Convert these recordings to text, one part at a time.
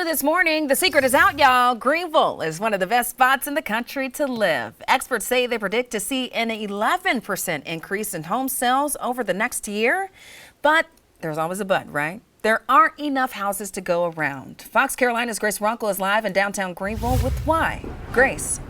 this morning, the secret is out, y'all. Greenville is one of the best spots in the country to live. Experts say they predict to see an 11% increase in home sales over the next year. But there's always a but, right? There aren't enough houses to go around. Fox Carolina's Grace Runkel is live in downtown Greenville with why. Grace.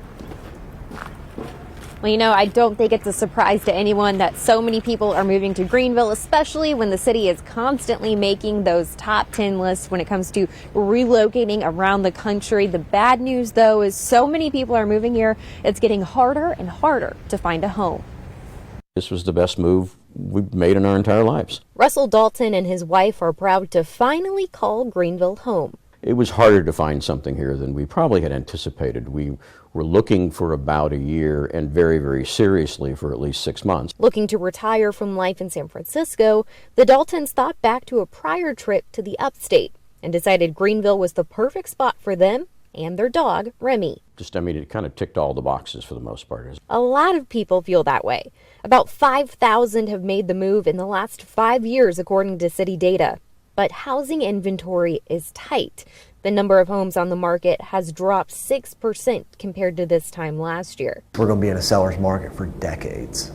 Well, I don't think it's a surprise to anyone that so many people are moving to Greenville, especially when the city is constantly making those top 10 lists when it comes to relocating around the country. The bad news, though, is so many people are moving here, it's getting harder and harder to find a home. This was the best move we've made in our entire lives. Russell Dalton and his wife are proud to finally call Greenville home. It was harder to find something here than we probably had anticipated. We were looking for about a year and very, very seriously for at least 6 months. Looking to retire from life in San Francisco, the Daltons thought back to a prior trip to the upstate and decided Greenville was the perfect spot for them and their dog, Remy. It kind of ticked all the boxes for the most part. A lot of people feel that way. About 5,000 have made the move in the last 5 years, according to city data. But housing inventory is tight. The number of homes on the market has dropped 6% compared to this time last year. We're going to be in a seller's market for decades.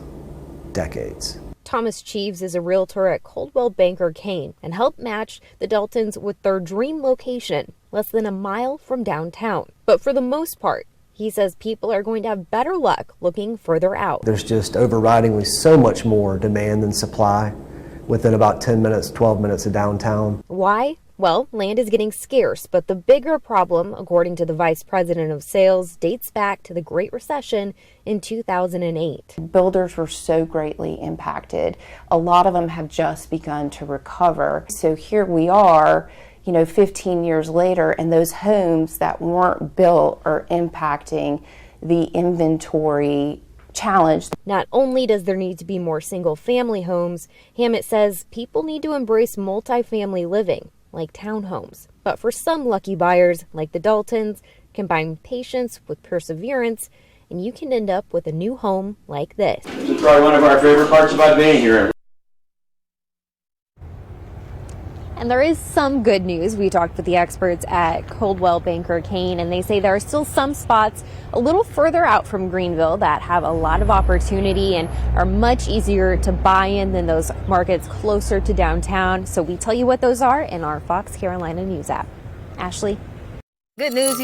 Decades. Thomas Cheeves is a realtor at Coldwell Banker Kane and helped match the Daltons with their dream location, less than a mile from downtown. But for the most part, he says people are going to have better luck looking further out. There's just overridingly so much more demand than supply within about 10 minutes, 12 minutes of downtown. Why? Well, land is getting scarce, but the bigger problem, according to the vice president of sales, dates back to the Great Recession in 2008. Builders were so greatly impacted. A lot of them have just begun to recover. So here we are, 15 years later, and those homes that weren't built are impacting the inventory challenge. Not only does there need to be more single-family homes, Hammett says people need to embrace multifamily living, like townhomes. But for some lucky buyers, like the Daltons, combine patience with perseverance, and you can end up with a new home like this. This is probably one of our favorite parts about being here. And there is some good news. We talked with the experts at Coldwell Banker Kane, and they say there are still some spots a little further out from Greenville that have a lot of opportunity and are much easier to buy in than those markets closer to downtown. So we tell you what those are in our Fox Carolina News app. Ashley? Good news.